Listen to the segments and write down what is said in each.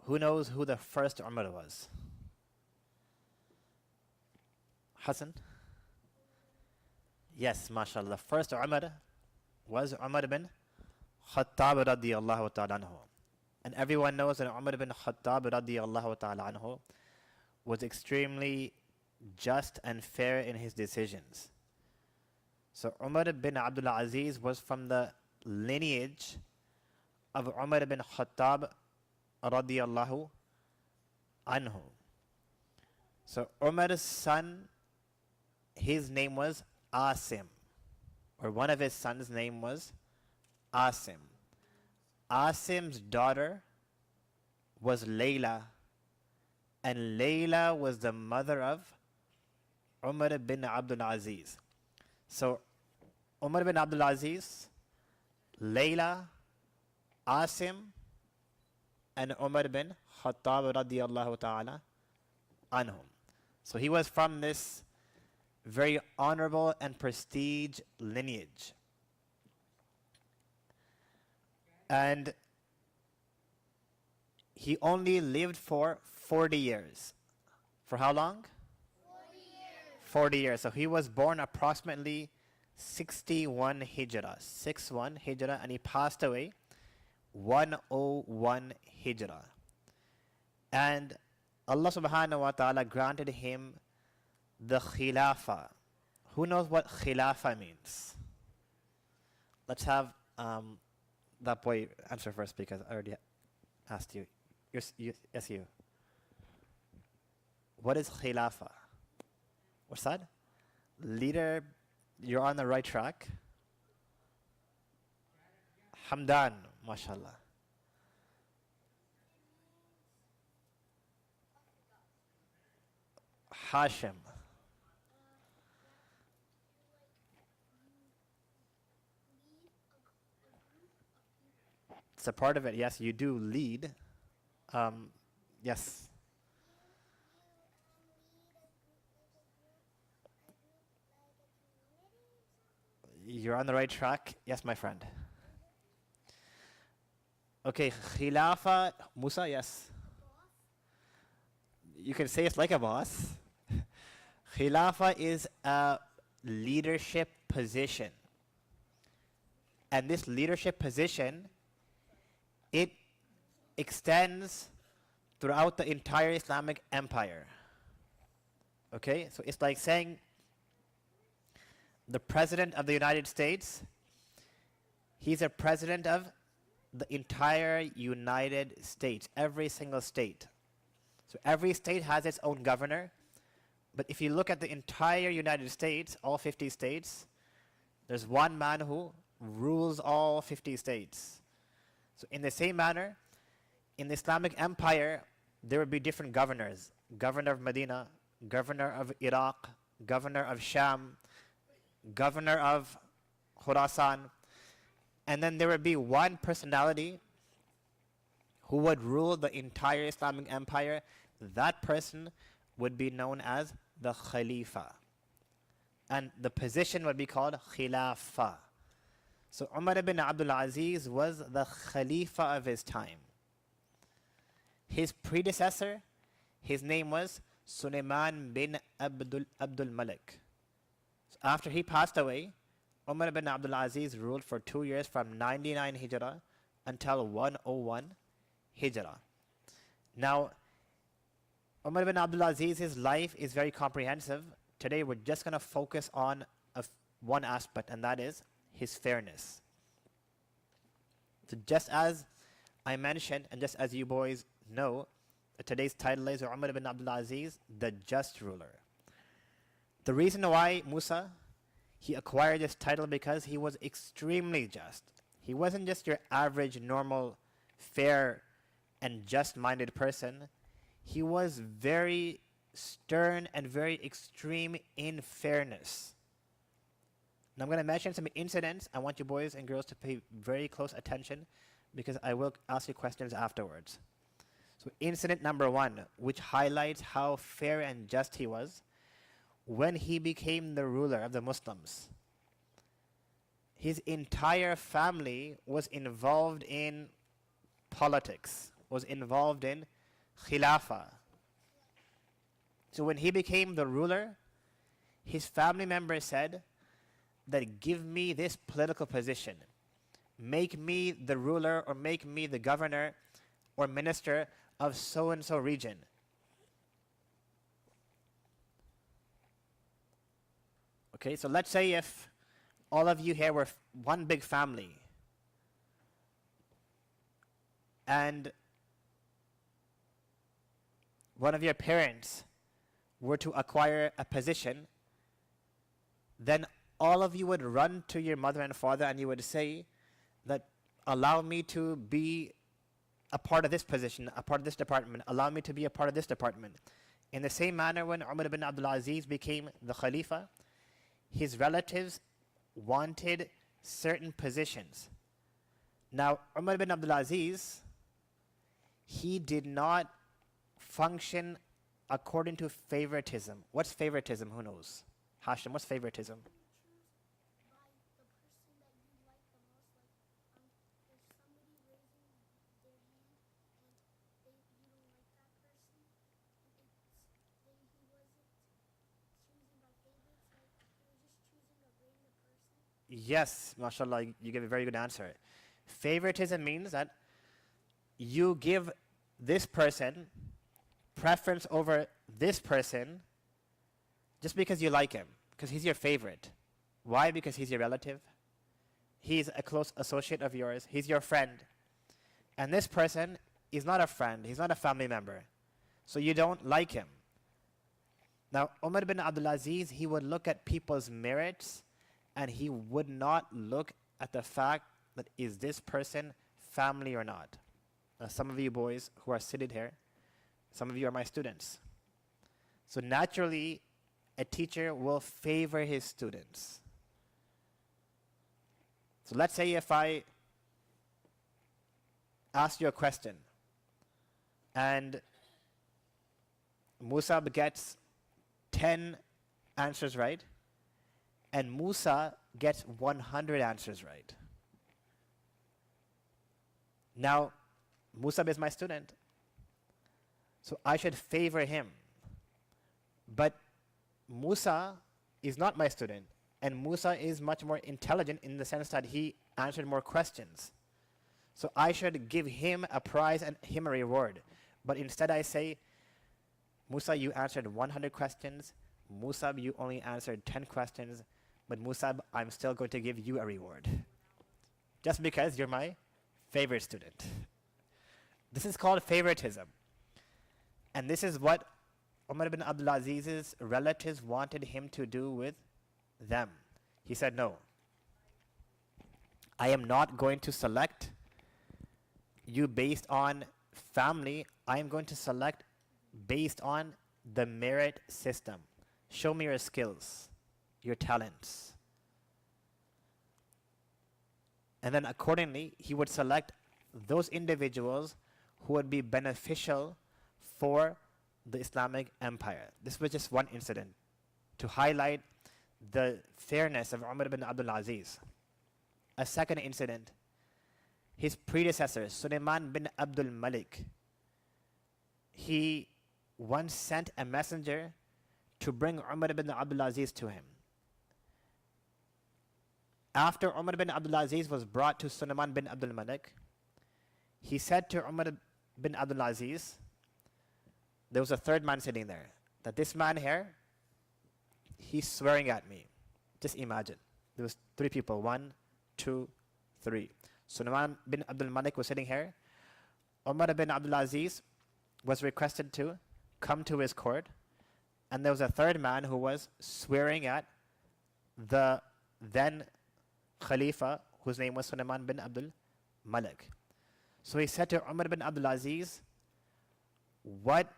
Who knows who the first Umar was? Hassan? Yes, mashallah. First Umar was Umar bin Khattab radiyallahu ta'ala anhu. And everyone knows that Umar bin Khattab radiyallahu ta'ala anhu was extremely just and fair in his decisions. So Umar bin Abdul Aziz was from the lineage of Umar bin Khattab radiyallahu anhu. So Umar's son, his name was Asim, or one of his sons' name was Asim. Asim's daughter was Layla, and Layla was the mother of Umar bin Abdul Aziz. So Umar bin Abdul Aziz, Layla, Asim, and Umar bin Khattab radiyallahu ta'ala anhum. So he was from this very honorable and prestige lineage. And he only lived for 40 years. For how long? 40 years. 40 years. So he was born approximately 61 Hijrah. 61 Hijrah, and he passed away 101 Hijrah. And Allah subhanahu wa ta'ala granted him the Khilafah. Who knows what Khilafah means? Let's have that boy answer first, because I already asked you. Yes, you. What is Khilafah? What's that? Leader, you're on the right track. Hamdan, mashallah. Hashim. It's a part of it. Yes, you do lead. Yes. You're on the right track. Yes, my friend. Okay, Khilafah, Musa, yes. You can say it's like a boss. Khilafah is a leadership position. And this leadership position, it extends throughout the entire Islamic empire. Okay, so it's like saying the President of the United States, he's a president of the entire United States, every single state. So every state has its own governor, but if you look at the entire United States, all 50 states, there's one man who rules all 50 states. So in the same manner, in the Islamic Empire, there would be different governors. Governor of Medina, governor of Iraq, governor of Sham, governor of Khurasan. And then there would be one personality who would rule the entire Islamic Empire. That person would be known as the Khalifa. And the position would be called Khilafah. So Umar bin Abdul Aziz was the Khalifa of his time. His predecessor, his name was Sulaiman bin Abdul Malik. So after he passed away, Umar bin Abdul Aziz ruled for 2 years from 99 Hijrah until 101 Hijrah. Now, Umar bin Abdul Aziz's life is very comprehensive. Today we're just going to focus on one aspect, and that is his fairness. So just as I mentioned, and just as you boys know, today's title is Umar bin Abdul Aziz, the just ruler. The reason why Musa, he acquired this title, because he was extremely just. He wasn't just your average, normal, fair, and just-minded person. He was very stern and very extreme in fairness. Now I'm going to mention some incidents. I want you boys and girls to pay very close attention, because I will ask you questions afterwards. So incident number 1, which highlights how fair and just he was, when he became the ruler of the Muslims. His entire family was involved in politics, was involved in Khilafa. So when he became the ruler, his family members said that give me this political position. Make me the ruler or make me the governor or minister of so-and-so region. Okay, so let's say if all of you here were one big family and one of your parents were to acquire a position, then all of you would run to your mother and father and you would say that allow me to be a part of this position, a part of this department, allow me to be a part of this department. In the same manner, when Omar bin Abdul Aziz became the Khalifa, his relatives wanted certain positions. Now, Omar bin Abdul Aziz, he did not function according to favoritism. What's favoritism? Who knows? Hashim, what's favoritism? Yes, mashallah, you give a very good answer. Favoritism means that you give this person preference over this person just because you like him, because he's your favorite. Why? Because he's your relative. He's a close associate of yours. He's your friend. And this person is not a friend. He's not a family member. So you don't like him. Now, Omar bin Abdul Aziz, he would look at people's merits and he would not look at the fact that is this person family or not. Now, some of you boys who are seated here, some of you are my students. So naturally, a teacher will favor his students. So let's say if I ask you a question and Musab gets 10 answers right, and Musa gets 100 answers right. Now, Musab is my student, so I should favor him. But Musa is not my student, and Musa is much more intelligent in the sense that he answered more questions. So I should give him a prize and him a reward. But instead I say, Musa, you answered 100 questions. Musab, you only answered 10 questions. But Musab, I'm still going to give you a reward. Just because you're my favorite student. This is called favoritism. And this is what Omar bin Abdul Aziz's relatives wanted him to do with them. He said, no, I am not going to select you based on family. I am going to select based on the merit system. Show me your skills, your talents. And then accordingly, he would select those individuals who would be beneficial for the Islamic empire. This was just one incident to highlight the fairness of Umar bin Abdul Aziz. A second incident, his predecessor, Sulaiman bin Abdul Malik, he once sent a messenger to bring Umar bin Abdul Aziz to him. After Umar bin Abdul Aziz was brought to Sulaiman bin Abdul Malik, he said to Umar bin Abdul Aziz, there was a third man sitting there, that this man here, he's swearing at me. Just imagine. There was 3 people. 1, 2, 3. Sulaiman bin Abdul Malik was sitting here. Umar bin Abdul Aziz was requested to come to his court. And there was a third man who was swearing at the then Khalifa, whose name was Sulaiman bin Abdul Malik. So he said to Umar bin Abdul Aziz, what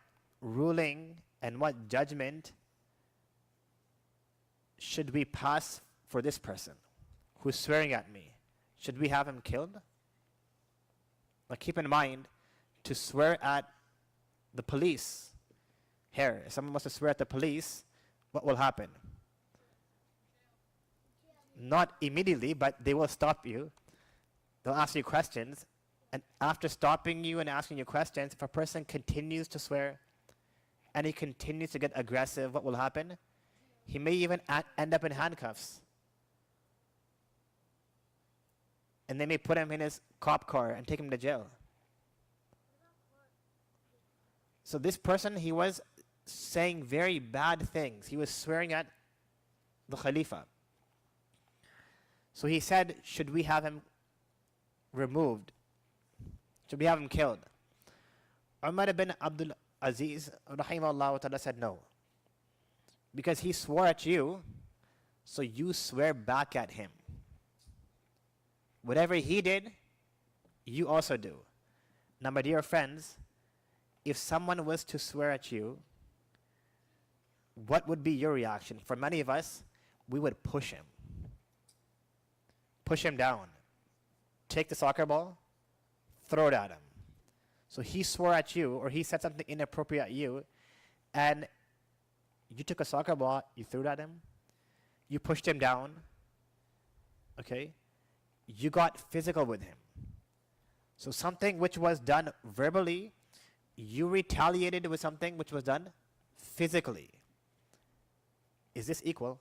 ruling and what judgment should we pass for this person who's swearing at me? Should we have him killed? Now keep in mind, to swear at the police, here, if someone wants to swear at the police, what will happen? Not immediately, but they will stop you. They'll ask you questions, And after stopping you and asking you questions, if a person continues to swear and he continues to get aggressive, what will happen? He may even end up in handcuffs. And they may put him in his cop car and take him to jail. So this person, he was saying very bad things. He was swearing at the Khalifa. So he said, should we have him removed? Should we have him killed? Omar bin Abdul Aziz, rahimahullah ta'ala, said no. Because he swore at you, so you swear back at him. Whatever he did, you also do. Now, my dear friends, if someone was to swear at you, what would be your reaction? For many of us, we would push him. Push him down. Take the soccer ball, throw it at him. So he swore at you, or he said something inappropriate at you, and you took a soccer ball, you threw it at him, you pushed him down, okay? You got physical with him. So something which was done verbally, you retaliated with something which was done physically. Is this equal?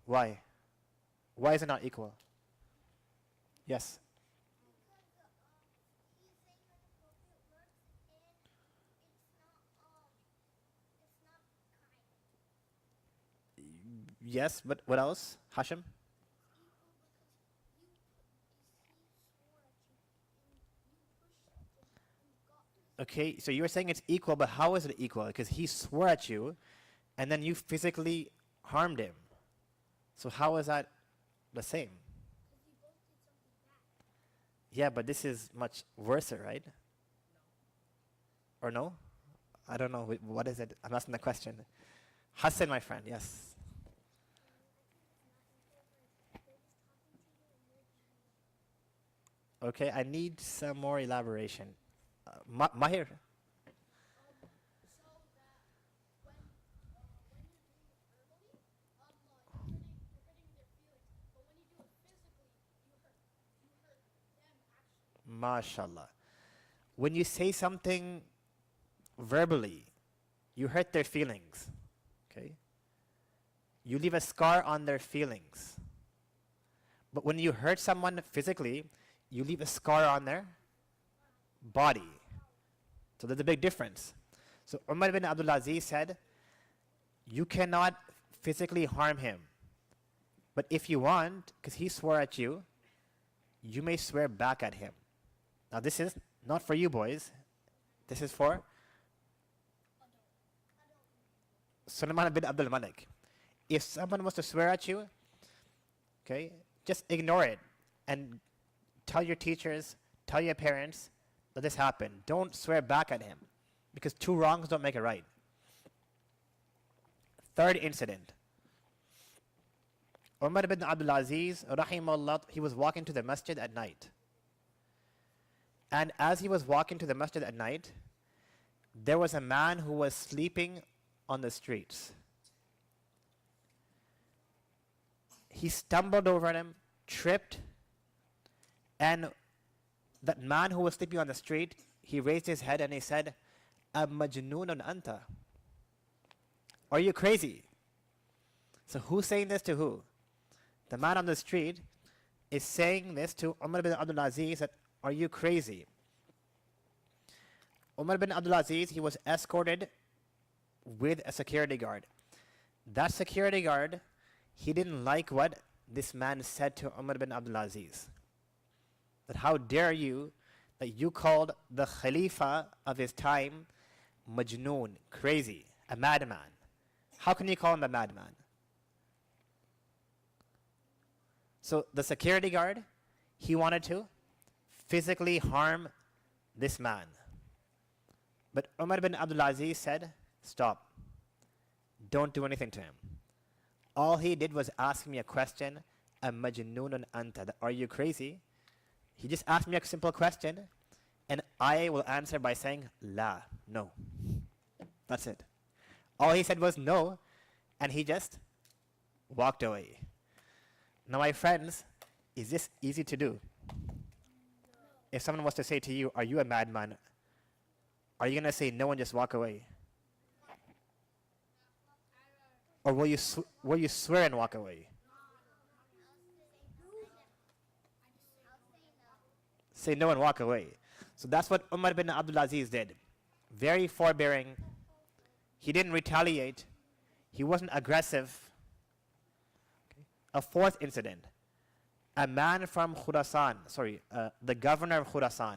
Why? Why is it not equal? Yes. Yes, but what else? Hashim? Okay, so you're saying it's equal, but how is it equal? Because he swore at you, and then you physically harmed him. So how is that the same? Yeah, but this is much worse, right? Or no? I don't know. What is it? I'm asking the question. Hassan, my friend, yes. Okay, I need some more elaboration. Mahir. MashaAllah. When you say something verbally, you hurt their feelings. Okay? You leave a scar on their feelings. But when you hurt someone physically, you leave a scar on their body. So there's a big difference. So Umar bin Abdul Aziz said, you cannot physically harm him. But if you want, because he swore at you, you may swear back at him. Now this is not for you boys. This is for Sulaiman bin Abdul Malik. If someone was to swear at you, okay, just ignore it and tell your teachers, tell your parents that this happened. Don't swear back at him, because two wrongs don't make it right. Third incident. Umar bin Abdul Aziz, rahimahullah, he was walking to the masjid at night. And as he was walking to the masjid at night, there was a man who was sleeping on the streets. He stumbled over him, tripped, and that man who was sleeping on the street, he raised his head and he said, "Amajnunun anta?" Are you crazy? So who's saying this to who? The man on the street is saying this to Umar bin Abdul Aziz, that, are you crazy? Umar bin Abdul Aziz, he was escorted with a security guard. That security guard, he didn't like what this man said to Umar bin Abdul Aziz. That how dare you, that you called the Khalifa of his time Majnoon, crazy, a madman. How can you call him a madman? So the security guard, he wanted to physically harm this man. But Umar bin Abdul Aziz said, stop. Don't do anything to him. All he did was ask me a question, "Amajnunun anta?" Are you crazy? He just asked me a simple question, and I will answer by saying, "La," no. That's it. All he said was no, and he just walked away. Now, my friends, is this easy to do? if someone was to say to you, are you a madman? Are you going to say no and just walk away? Or will you swear and walk away? Say no and walk away. So that's what Omar bin Abdul Aziz did. Very forbearing. He didn't retaliate. He wasn't aggressive. Okay. A fourth incident. A man from Khurasan, the governor of Khurasan,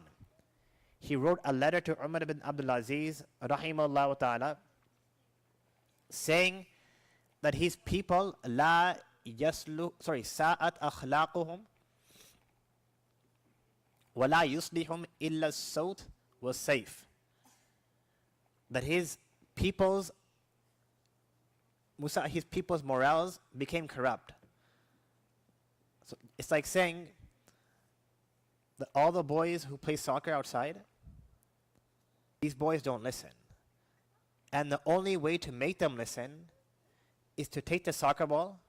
he wrote a letter to Umar bin Abdul Aziz, rahimahullah ta'ala, saying that his people, sa'at akhlaquhum, wa la yuslihum illa as-sawt was safe. That his people's morals became corrupt. So it's like saying that all the boys who play soccer outside, these boys don't listen. And the only way to make them listen is to take the soccer ball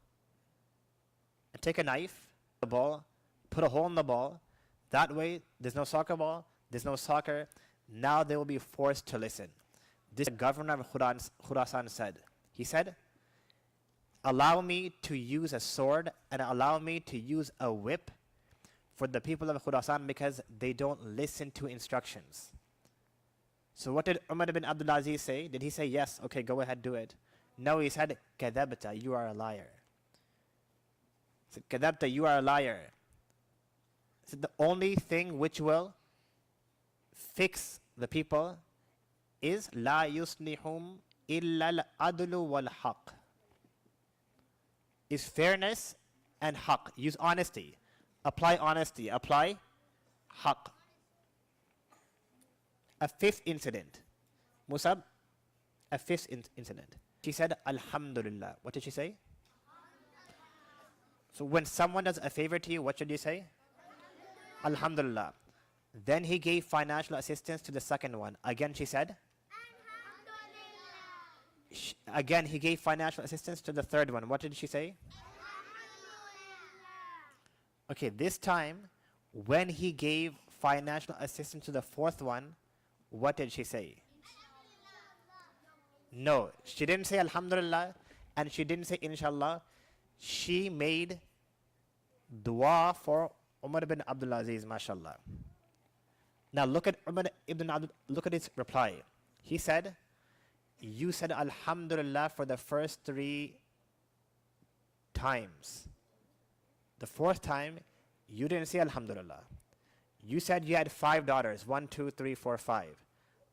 and take a knife, the ball, put a hole in the ball. That way, there's no soccer ball, there's no soccer. Now they will be forced to listen. This governor of Khurasan said. He said, allow me to use a sword and allow me to use a whip for the people of Khurasan because they don't listen to instructions. So what did Umar bin Abdul Aziz say? Did he say, yes, okay, go ahead, do it? No, he said, kadhabta, you are a liar. He said, kadhabta, you are a liar. He said, the only thing which will fix the people is la yuslihum illa al-adlu wal-haq. Is fairness and haq. Use honesty. Apply honesty. Apply haq. A fifth incident. Musab, a fifth incident. She said, Alhamdulillah. What did she say? So when someone does a favor to you, what should you say? Alhamdulillah. Then he gave financial assistance to the second one. Again, she said? Again, he gave financial assistance to the third one. What did she say? Okay, this time, when he gave financial assistance to the fourth one, what did she say? No, she didn't say Alhamdulillah, and she didn't say Inshallah. She made dua for Umar bin Abdul Aziz, mashallah. Now look at Umar ibn Abdul, look at his reply. He said, you said Alhamdulillah for the first 3 times. The fourth time, you didn't say Alhamdulillah. You said you had 5 daughters, 1, 2, 3, 4, 5.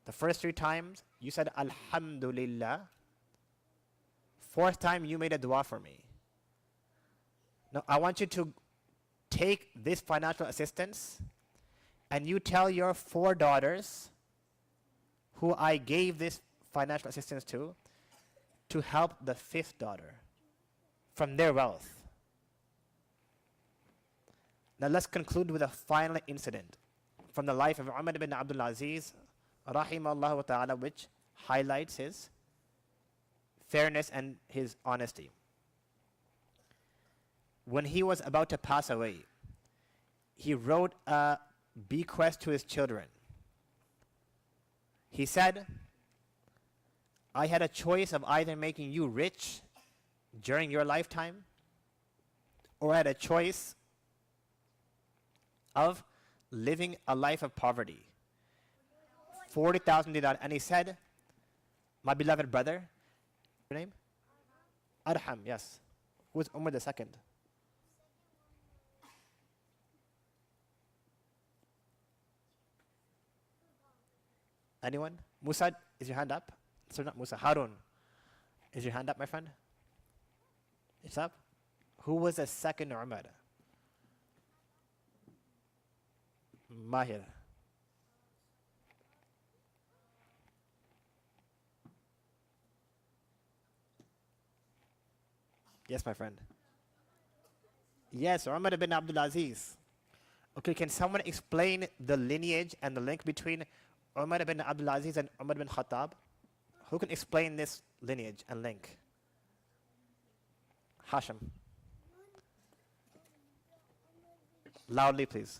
The first 3 times, you said Alhamdulillah. Fourth time, you made a dua for me. Now, I want you to take this financial assistance and you tell your 4 daughters who I gave this financial assistance to help the 5th daughter from their wealth. Now let's conclude with a final incident from the life of Umar bin Abdul Aziz, rahimahullah ta'ala, which highlights his fairness and his honesty. When he was about to pass away, he wrote a bequest to his children. He said, I had a choice of either making you rich during your lifetime, or I had a choice of living a life of poverty. 40,000 dinar. And he said, my beloved brother, your name? Arham, yes. Who was Umar the second? Anyone? Musa, is your hand up? Sorry, not Musa. Harun. Is your hand up, my friend? It's up. Who was the second Umar? Mahir. Yes, my friend. Yes, Umar bin Abdul Aziz. Okay, can someone explain the lineage and the link between Umar bin Abdul Aziz and Umar bin Khattab? Who can explain this lineage and link? Hashim. Loudly, please.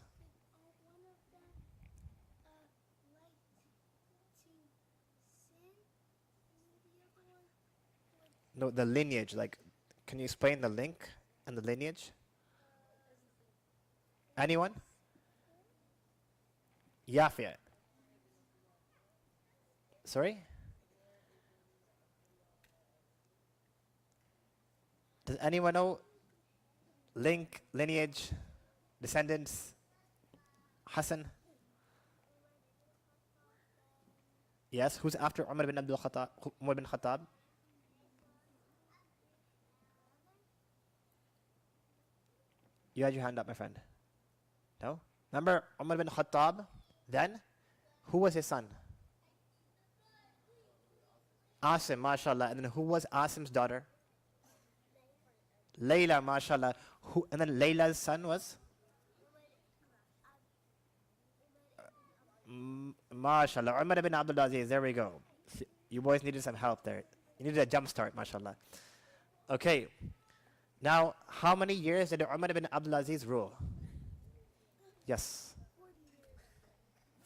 No, the lineage. Like, can you explain the link and the lineage? Anyone? Yafia. Sorry? Does anyone know link, lineage, descendants? Hassan? Yes, who's after Umar bin Abdul Khattab? Umar bin Khattab? You had your hand up, my friend. No? Remember Umar bin Khattab? Then, who was his son? Asim, mashallah. And then who was Asim's daughter? Layla, mashallah. Who, and then Layla's son was? Mashallah. Umar bin Abdul Aziz. There we go. You boys needed some help there. You needed a jump start, mashallah. Okay. Now, how many years did Umar bin Abdul Aziz rule? Yes.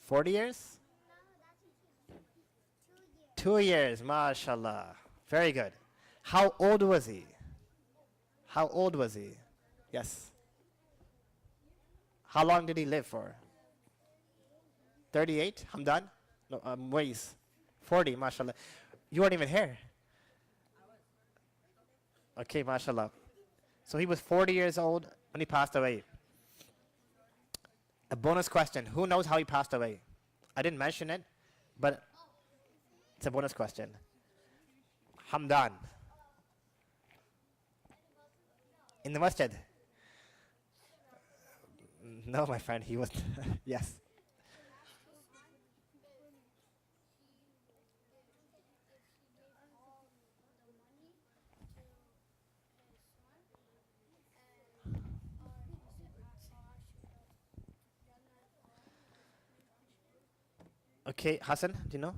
40 years? 2 years, mashallah. Very good. How old was he? How old was he? Yes. How long did he live for? 38? Hamdan? No, Muiz. 40, mashallah. You weren't even here. Okay, mashallah. So he was 40 years old when he passed away. A bonus question. Who knows how he passed away? I didn't mention it, but it's a bonus question. Hamdan. In the masjid? No, my friend, he was. Yes. Okay, Hassan, do you know?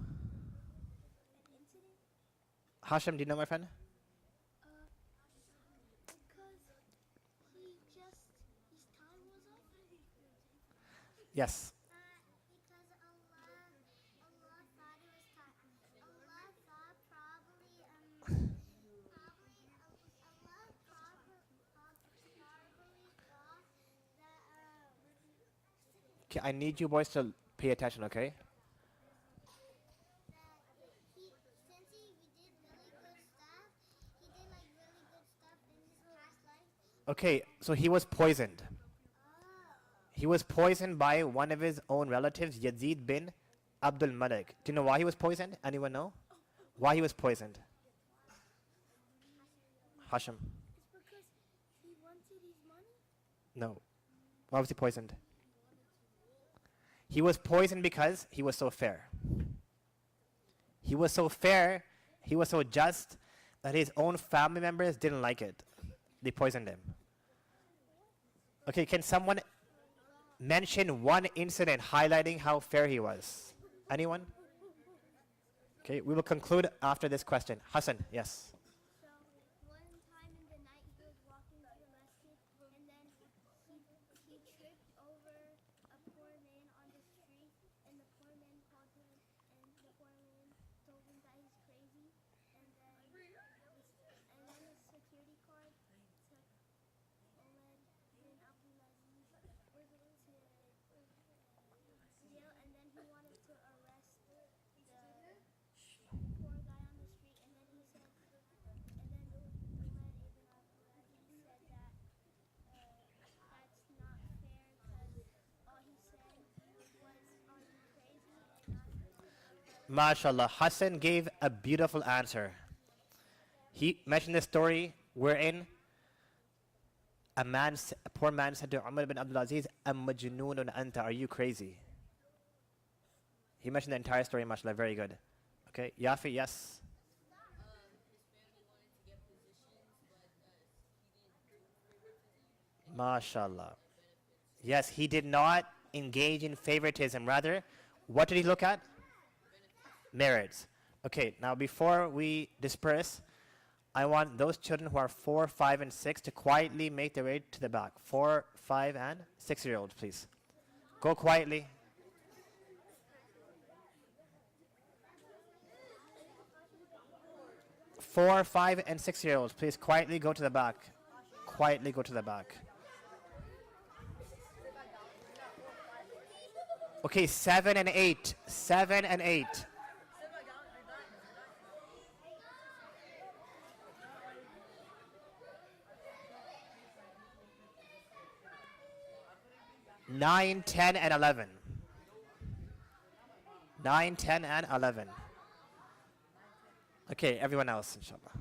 Hashim, do you know, my friend? Yes. Because Allah thought it was time. Allah thought probably Allah thought Okay, I need you boys to pay attention, okay? since he did really good stuff, he did like really good stuff in his past life. Okay, so he was poisoned. He was poisoned by one of his own relatives, Yazid bin Abdul Malik. Do you know why he was poisoned? Anyone know? Why he was poisoned? Hashim. It's because he wanted his money. No. Why was he poisoned? He was poisoned because he was so fair. He was so fair, he was so just, that his own family members didn't like it. They poisoned him. Okay, can someone mention one incident highlighting how fair he was? Anyone? Okay, we will conclude after this question. Hassan, yes. So one time in the night he was walking to the masjid and then he tripped over a poor man on the street and the poor man called him and the poor man told him that he's crazy and then his security guard took Omar bin Abdul Aziz to jail and then he wanted to arrest the poor guy on the street and then he said and then Umar ibn Abdul Aziz said that that's not fair because all he said was are you crazy and not MashaAllah, Hassan gave a beautiful answer. He mentioned the story wherein a poor man said to Umar bin Abdul Aziz, "Am majnoonun anta, are you crazy?" He mentioned the entire story, mashallah, very good. Okay, Yafi, yes. MashaAllah. Yes, he did not engage in favoritism. Rather, what did he look at? Merits. Okay, now before we disperse, I want those children who are 4, 5, and 6 to quietly make their way to the back. 4, 5, and 6-year-olds, please. Go quietly. 4, 5, and 6-year-olds, please quietly go to the back. Quietly go to the back. Okay, 7 and 8. 7 and 8. Nine, 10, and 11. 9, 10, and 11. Okay, everyone else, inshallah.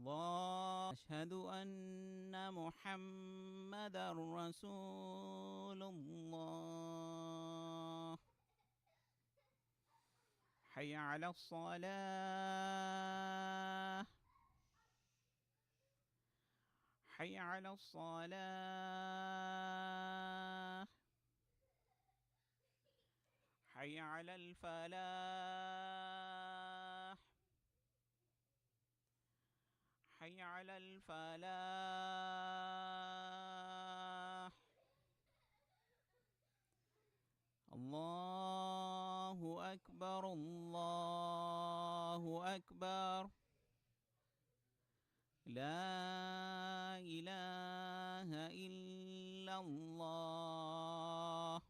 الله أشهد أن محمدا رسول الله. حي على الصلاة. حي على الصلاة. حي على الفلاح. حي على الفلاح. الله أكبر الله أكبر. لا إله إلا الله.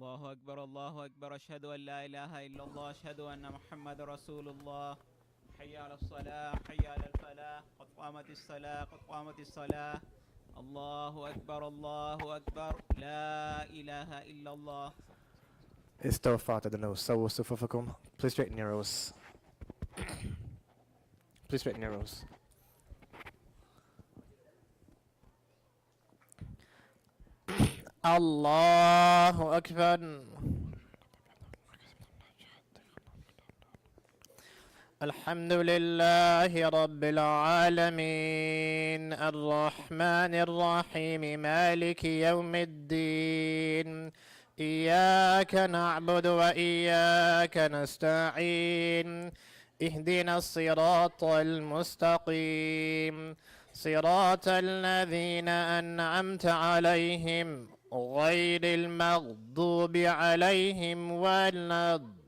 الله أكبر الله أكبر. أشهد أن لا إله إلا الله. أشهد أن محمد رسول الله. حي على الصلاة. حي على الفلاح. قد قامت الصلاة. قد قامت الصلاة. الله أكبر الله أكبر. لا إله إلا الله. استوفوا اعتدلوا سووا صفوفكم. Please straighten your rows. Please straighten your rows. الله أكبر. الحمد لله رب العالمين الرحمن الرحيم مالك يوم الدين إياك نعبد وإياك نستعين اهدنا الصراط المستقيم صراط الذين أنعمت عليهم غير المغضوب عليهم ولا الضالين.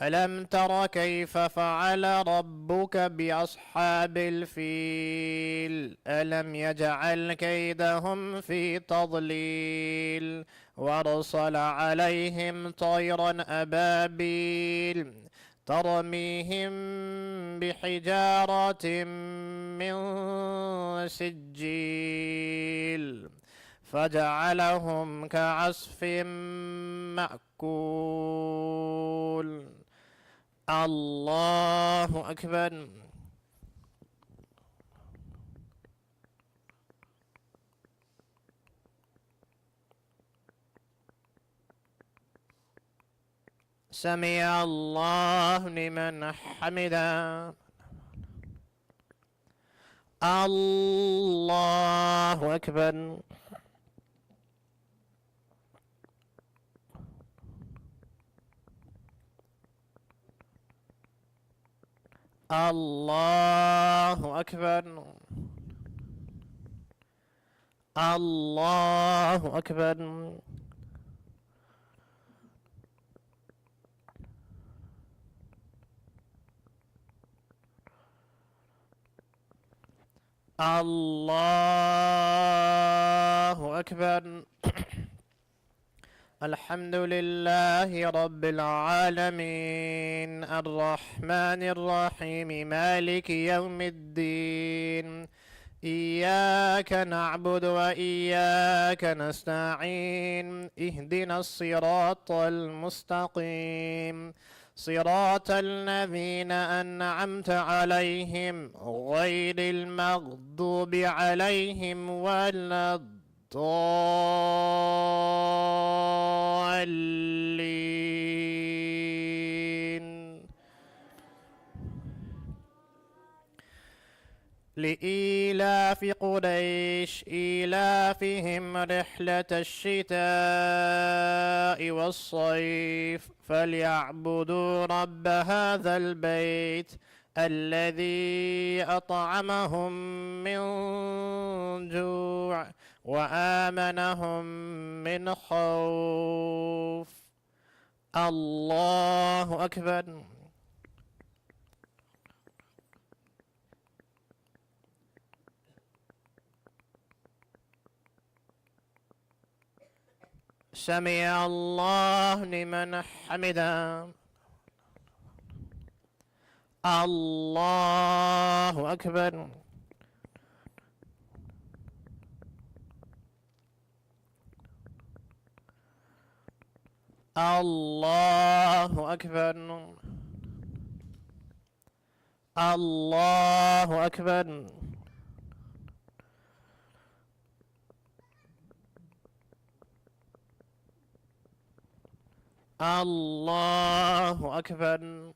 ألم تر كيف فعل ربك بأصحاب الفيل ألم يجعل كيدهم في تضليل وأرسل عليهم طيرا أبابيل ترميهم بحجارة من سجيل فجعلهم كعصف مأكول. الله أكبر. سمع الله لمن حمده. الله أكبر. الله أكبر. الله أكبر. الله أكبر. الحمد لله رب العالمين الرحمن الرحيم مالك يوم الدين إياك نعبد وإياك نستعين اهدنا الصراط المستقيم صراط الذين أنعمت عليهم غير المغضوب عليهم ولا الضالين. لإيلاف قريش إيلافهم رحلة الشتاء والصيف فليعبدوا رب هذا البيت الذي أطعمهم من جوع وآمنهم من خوف. الله أكبر. سمع الله لمن حمده. الله أكبر. الله أكبر. الله أكبر. الله أكبر.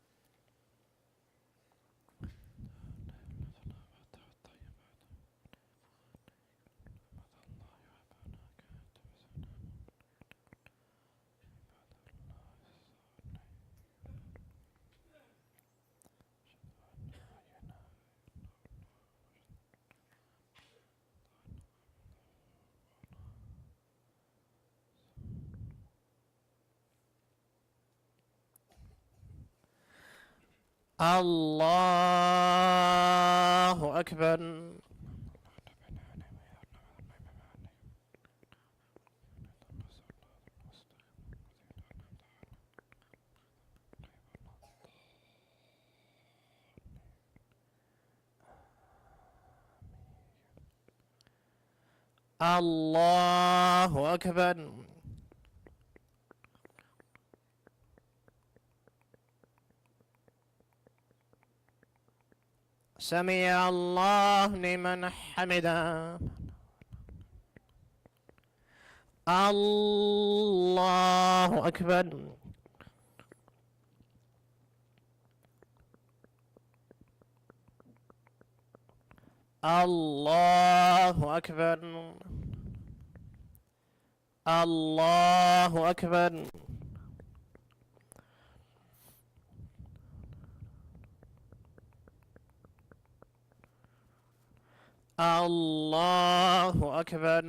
الله أكبر. الله أكبر. سمع الله لمن حمده. الله أكبر. الله أكبر. الله أكبر. الله أكبر.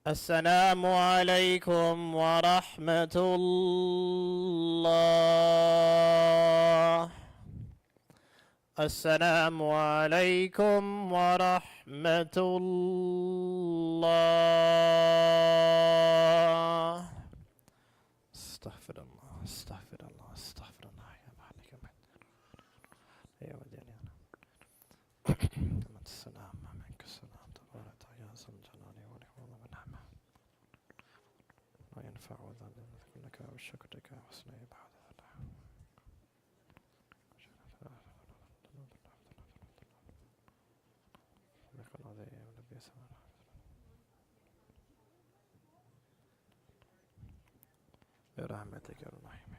السلام عليكم ورحمة الله. السلام عليكم ورحمة الله. استغفر الله استغفر الله استغفر الله يا مالك يا وديني أنا السلام منك السلام تبارك يا ذا الجلال والإكرام والنعمة. فأعوذ منك وشكرك وحسن عبادتك. برحمتك يا الرحيم.